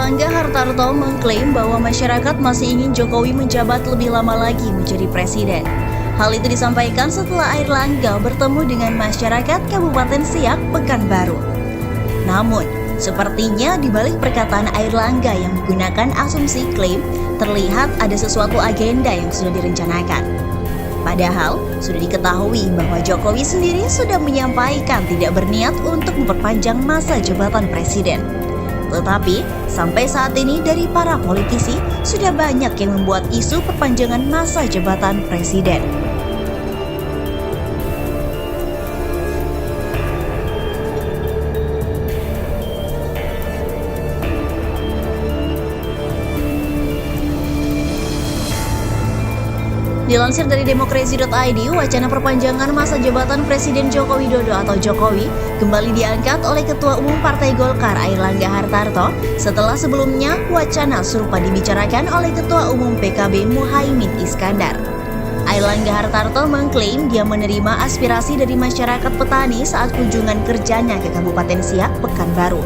Airlangga Hartarto mengklaim bahwa masyarakat masih ingin Jokowi menjabat lebih lama lagi menjadi presiden. Hal itu disampaikan setelah Airlangga bertemu dengan masyarakat Kabupaten Siak, Pekanbaru. Namun, sepertinya di balik perkataan Airlangga yang menggunakan asumsi klaim, terlihat ada sesuatu agenda yang sudah direncanakan. Padahal, sudah diketahui bahwa Jokowi sendiri sudah menyampaikan tidak berniat untuk memperpanjang masa jabatan presiden. Tetapi, sampai saat ini dari para politisi sudah banyak yang membuat isu perpanjangan masa jabatan presiden. Dilansir dari demokrasi.id, wacana perpanjangan masa jabatan Presiden Joko Widodo atau Jokowi kembali diangkat oleh Ketua Umum Partai Golkar Airlangga Hartarto setelah sebelumnya wacana serupa dibicarakan oleh Ketua Umum PKB Muhaimin Iskandar. Airlangga Hartarto mengklaim dia menerima aspirasi dari masyarakat petani saat kunjungan kerjanya ke Kabupaten Siak, Pekanbaru.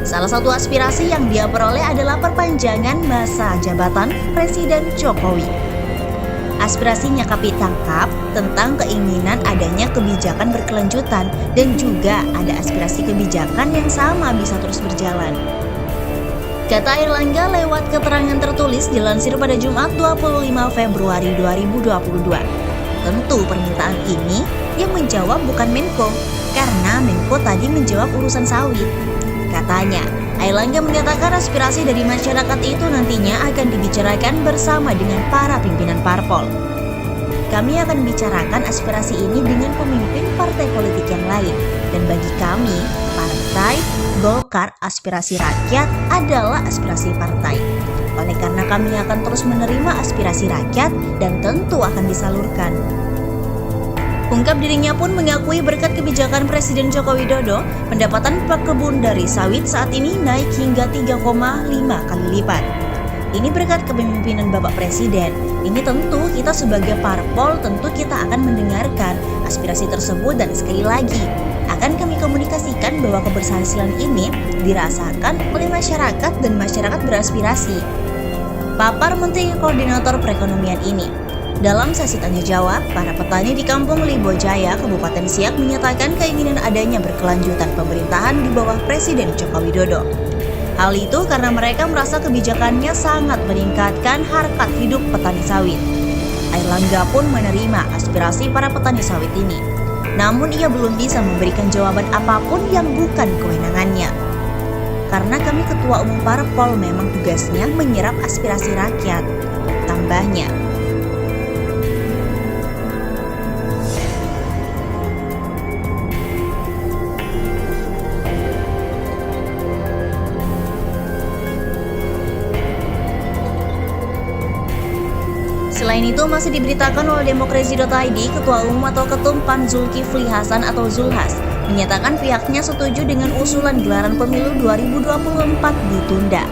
Salah satu aspirasi yang dia peroleh adalah perpanjangan masa jabatan Presiden Jokowi. Aspirasinya kami tangkap tentang keinginan adanya kebijakan berkelanjutan dan juga ada aspirasi kebijakan yang sama bisa terus berjalan. Kata Airlangga lewat keterangan tertulis dilansir pada Jumat 25 Februari 2022. Tentu permintaan ini yang menjawab bukan Menko, karena Menko tadi menjawab urusan sawit. Katanya, Airlangga menyatakan aspirasi dari masyarakat itu nantinya akan dibicarakan bersama dengan para pimpinan parpol. Kami akan bicarakan aspirasi ini dengan pemimpin partai politik yang lain. Dan bagi kami, Partai Golkar, aspirasi rakyat adalah aspirasi partai. Oleh karena kami akan terus menerima aspirasi rakyat dan tentu akan disalurkan. Ungkap dirinya pun mengakui berkat kebijakan Presiden Joko Widodo, pendapatan pekebun dari sawit saat ini naik hingga 3,5 kali lipat. Ini berkat kepemimpinan Bapak Presiden. Ini tentu kita sebagai parpol tentu kita akan mendengarkan aspirasi tersebut dan sekali lagi akan kami komunikasikan bahwa keberhasilan ini dirasakan oleh masyarakat dan masyarakat beraspirasi. Papar Menteri Koordinator Perekonomian ini. Dalam sesi tanya jawab, para petani di Kampung Libojaya, Kabupaten Siak menyatakan keinginan adanya berkelanjutan pemerintahan di bawah Presiden Joko Widodo. Hal itu karena mereka merasa kebijakannya sangat meningkatkan harkat hidup petani sawit. Airlangga pun menerima aspirasi para petani sawit ini. Namun ia belum bisa memberikan jawaban apapun yang bukan kewenangannya. Karena kami Ketua Umum Parpol memang tugasnya menyerap aspirasi rakyat. Tambahnya, selain itu masih diberitakan oleh demokrasi.id, Ketua Umum atau Ketum PAN Zulkifli Hasan atau Zulhas menyatakan pihaknya setuju dengan usulan gelaran pemilu 2024 ditunda.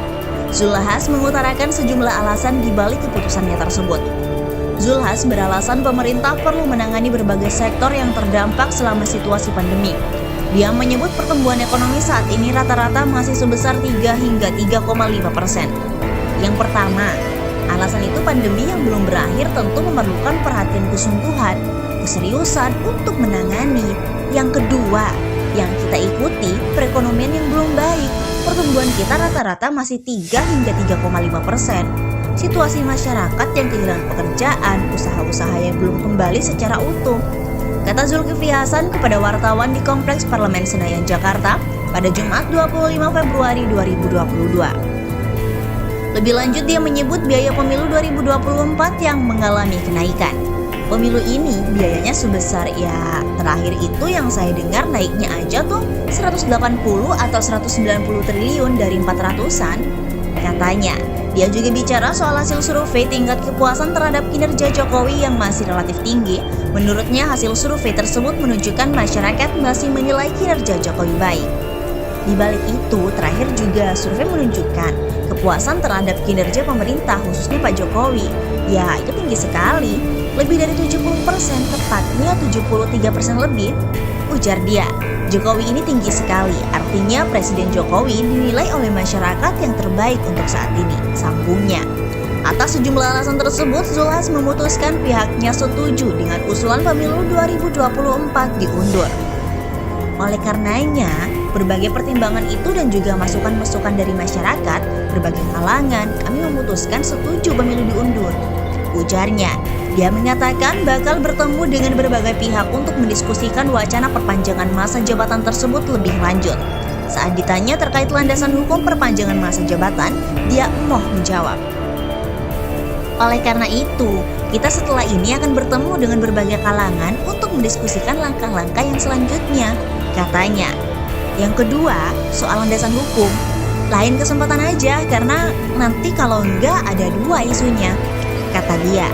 Zulhas mengutarakan sejumlah alasan di balik keputusannya tersebut. Zulhas beralasan pemerintah perlu menangani berbagai sektor yang terdampak selama situasi pandemi. Dia menyebut pertumbuhan ekonomi saat ini rata-rata masih sebesar 3 hingga 3,5%. Yang pertama, alasan itu pandemi yang belum berakhir tentu memerlukan perhatian kesungguhan, keseriusan untuk menangani. Yang kedua, yang kita ikuti perekonomian yang belum baik. Pertumbuhan kita rata-rata masih 3 hingga 3,5%. Situasi masyarakat yang kehilangan pekerjaan, usaha-usaha yang belum kembali secara utuh. Kata Zulkifli Hasan kepada wartawan di Kompleks Parlemen Senayan, Jakarta pada Jumat 25 Februari 2022. Lebih lanjut dia menyebut biaya pemilu 2024 yang mengalami kenaikan. Pemilu ini biayanya sebesar terakhir itu yang saya dengar naiknya aja tuh 180 atau 190 triliun dari 400-an. Katanya, dia juga bicara soal hasil survei tingkat kepuasan terhadap kinerja Jokowi yang masih relatif tinggi. Menurutnya hasil survei tersebut menunjukkan masyarakat masih menilai kinerja Jokowi baik. Di balik itu, terakhir juga survei menunjukkan kepuasan terhadap kinerja pemerintah khususnya Pak Jokowi. Ya, itu tinggi sekali. Lebih dari 70%, tepatnya 73% lebih, ujar dia. Jokowi ini tinggi sekali, artinya Presiden Jokowi dinilai oleh masyarakat yang terbaik untuk saat ini, sambungnya. Atas sejumlah alasan tersebut, Zulkifli Hasan memutuskan pihaknya setuju dengan usulan pemilu 2024 diundur. Oleh karenanya, berbagai pertimbangan itu dan juga masukan-masukan dari masyarakat, berbagai kalangan, kami memutuskan setuju pemilu diundur. Ujarnya, dia mengatakan bakal bertemu dengan berbagai pihak untuk mendiskusikan wacana perpanjangan masa jabatan tersebut lebih lanjut. Saat ditanya terkait landasan hukum perpanjangan masa jabatan, dia emoh menjawab. Oleh karena itu, kita setelah ini akan bertemu dengan berbagai kalangan untuk mendiskusikan langkah-langkah yang selanjutnya, katanya. Yang kedua, soal landasan hukum, lain kesempatan aja karena nanti kalau enggak ada dua isunya, kata dia.